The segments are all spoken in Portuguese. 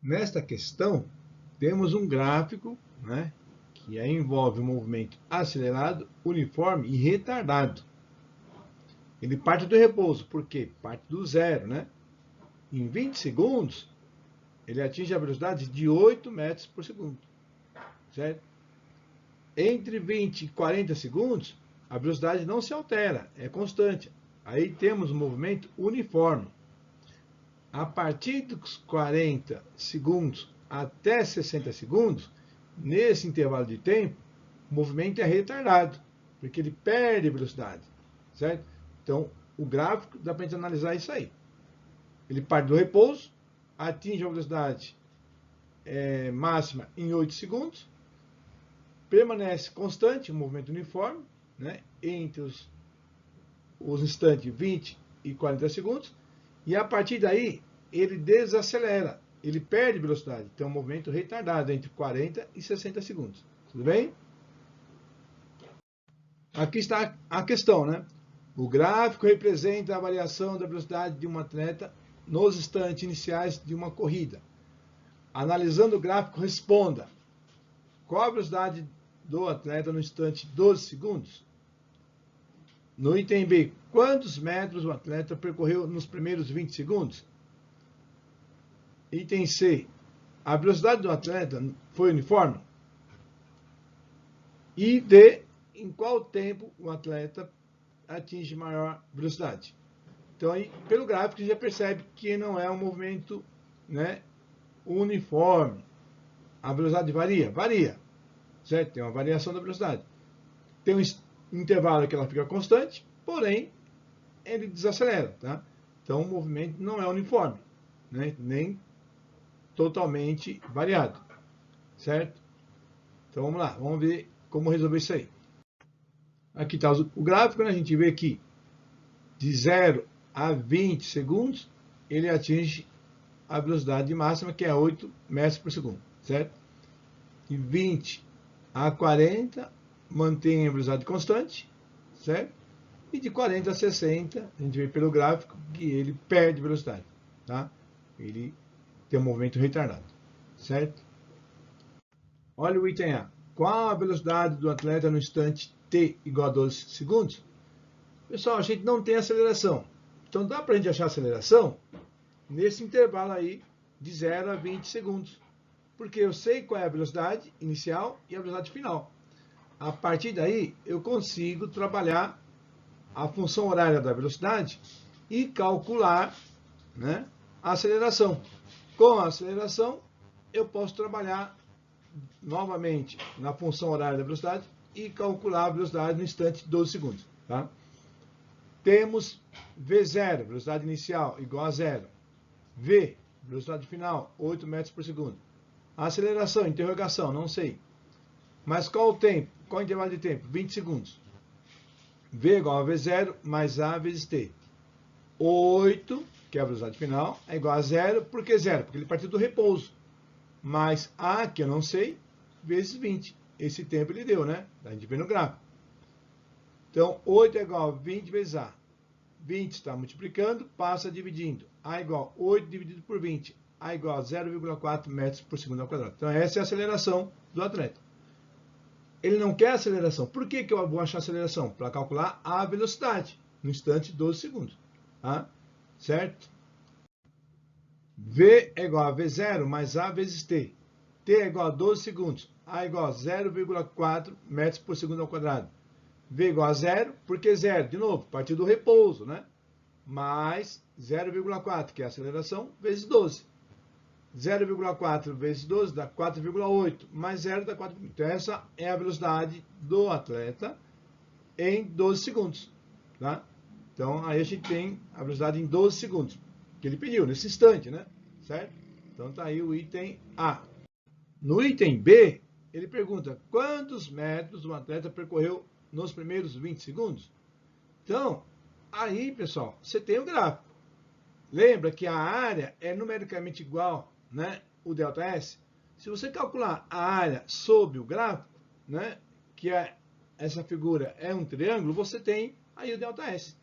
Nesta questão, temos um gráfico, né, que aí envolve um movimento acelerado, uniforme e retardado. Ele parte do repouso, por quê? Parte do zero, né? Em 20 segundos, ele atinge a velocidade de 8 metros por segundo, certo? Entre 20 e 40 segundos, a velocidade não se altera, é constante. Aí temos um movimento uniforme. A partir dos 40 segundos até 60 segundos, nesse intervalo de tempo, o movimento é retardado, porque ele perde velocidade, certo? Então, o gráfico dá para a gente analisar isso aí. Ele parte do repouso, atinge a velocidade máxima em 8 segundos, permanece constante, um movimento uniforme, né, entre os instantes 20 e 40 segundos, e a partir daí ele desacelera, ele perde velocidade, tem um movimento retardado entre 40 e 60 segundos. Tudo bem? Aqui está a questão, né? O gráfico representa a variação da velocidade de um atleta nos instantes iniciais de uma corrida. Analisando o gráfico, responda: qual a velocidade do atleta no instante 12 segundos? No item B, quantos metros o atleta percorreu nos primeiros 20 segundos? Item C, a velocidade do atleta foi uniforme? E D, em qual tempo o atleta atinge maior velocidade? Então, aí, pelo gráfico, já percebe que não é um movimento, né, uniforme. A velocidade varia? Varia. Certo? Tem uma variação da velocidade. Tem um intervalo que ela fica constante, porém, ele desacelera. Tá? Então, o movimento não é uniforme, né, nem totalmente variado. Certo? Então, vamos lá. Vamos ver como resolver isso aí. Aqui está o gráfico, né? A gente vê que de 0 a 20 segundos, ele atinge a velocidade máxima, que é 8 metros por segundo, certo? De 20 a 40, mantém a velocidade constante, certo? E de 40 a 60, a gente vê pelo gráfico que ele perde velocidade, tá? Ele tem um movimento retardado, certo? Olha o item A. Qual a velocidade do atleta no instante t igual a 12 segundos? Pessoal, a gente não tem aceleração. Então, dá para a gente achar a aceleração nesse intervalo aí de 0 a 20 segundos. Porque eu sei qual é a velocidade inicial e a velocidade final. A partir daí, eu consigo trabalhar a função horária da velocidade e calcular, né, a aceleração. Com a aceleração, eu posso trabalhar novamente na função horária da velocidade e calcular a velocidade no instante de 12 segundos. Tá? Temos V0, velocidade inicial, igual a 0. V, velocidade final, 8 metros por segundo. A aceleração, interrogação, não sei. Mas qual o tempo? Qual o intervalo de tempo? 20 segundos. V igual a V0 mais A vezes T. 8, que é a velocidade final, é igual a 0. Por que 0? Porque ele partiu do repouso. Mais A, que eu não sei, vezes 20. Esse tempo ele deu, né? A gente vê no gráfico. Então, 8 é igual a 20 vezes A. 20 está multiplicando, passa dividindo. A igual a 8 dividido por 20. A igual a 0,4 metros por segundo ao quadrado. Então, essa é a aceleração do atleta. Ele não quer aceleração. Por que eu vou achar aceleração? Para calcular a velocidade no instante de 12 segundos. Tá? Certo? V é igual a V0 mais A vezes T. T é igual a 12 segundos. A é igual a 0,4 metros por segundo ao quadrado. V igual a 0, por que 0? De novo, partir do repouso, né? Mais 0,4, que é a aceleração, vezes 12. 0,4 vezes 12 dá 4,8, mais 0 dá 4,8. Então, essa é a velocidade do atleta em 12 segundos. Tá? Então, aí a gente tem a velocidade em 12 segundos, que ele pediu, nesse instante, né? Certo? Então, tá aí o item A. No item B, ele pergunta quantos metros o atleta percorreu nos primeiros 20 segundos. Então, aí, pessoal, você tem o gráfico. Lembra que a área é numericamente igual, né, o ΔS? Se você calcular a área sobre o gráfico, né, que essa figura é um triângulo, você tem aí o ΔS.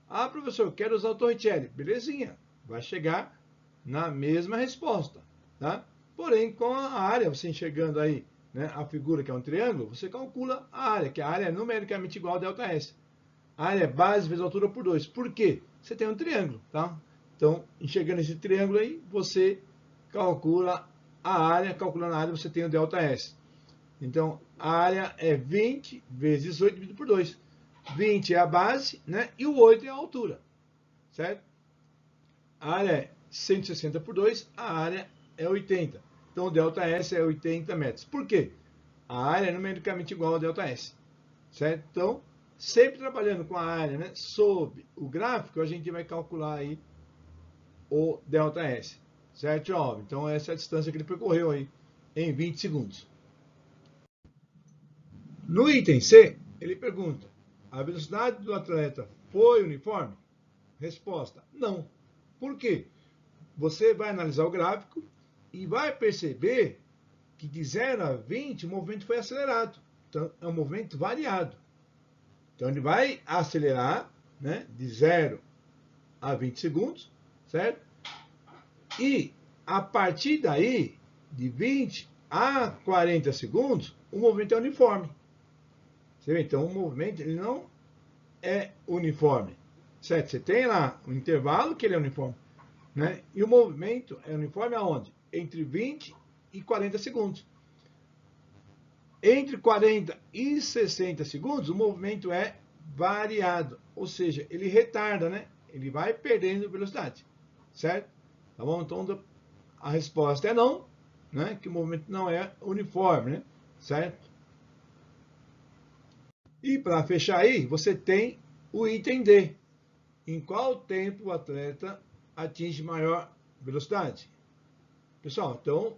Ah, professor, eu quero usar o Torricelli. Belezinha, vai chegar na mesma resposta. tá? Porém, com a área, você enxergando aí, né, a figura que é um triângulo, você calcula a área, que a área é numericamente igual a ΔS. A área é base vezes altura por 2. Por quê? Você tem um triângulo, tá? Então, enxergando esse triângulo aí, você calcula a área, calculando a área você tem o ΔS. Então, a área é 20 vezes 8 dividido por 2. 20 é a base, né? E o 8 é a altura, certo? A área é 160 por 2, a área é 80. Então, o ΔS é 80 metros. Por quê? A área é numericamente igual ao ΔS, certo? Então, sempre trabalhando com a área, né, sob o gráfico, a gente vai calcular aí o ΔS, certo, jovem? Então, essa é a distância que ele percorreu aí em 20 segundos. No item C, ele pergunta: a velocidade do atleta foi uniforme? Resposta: não. Por quê? Você vai analisar o gráfico e vai perceber que de 0 a 20 o movimento foi acelerado. Então, é um movimento variado. Então, ele vai acelerar, né, de 0 a 20 segundos, certo? E a partir daí, de 20 a 40 segundos, o movimento é uniforme. Você vê? Então, o movimento ele não é uniforme, certo? Você tem lá um intervalo que ele é uniforme, né? E o movimento é uniforme aonde? Entre 20 e 40 segundos. Entre 40 e 60 segundos, o movimento é variado, ou seja, ele retarda, né? Ele vai perdendo velocidade, certo? Tá bom? Então, a resposta é não, né? Que o movimento não é uniforme, né? Certo? E para fechar aí, você tem o item D. Em qual tempo o atleta atinge maior velocidade? Pessoal, então,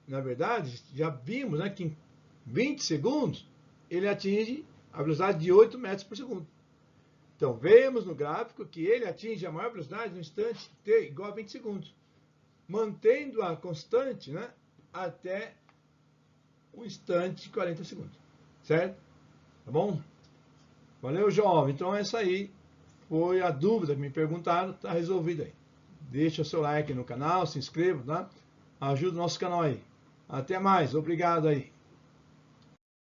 na verdade, já vimos, né, que em 20 segundos ele atinge a velocidade de 8 metros por segundo. Então, vemos no gráfico que ele atinge a maior velocidade no instante t igual a 20 segundos, mantendo a constante, né, até um instante de 40 segundos. Certo? Tá bom? Valeu, jovem. Então, essa aí foi a dúvida que me perguntaram, tá resolvida aí. Deixa o seu like no canal, se inscreva, tá? Ajuda o nosso canal aí. Até mais, obrigado aí.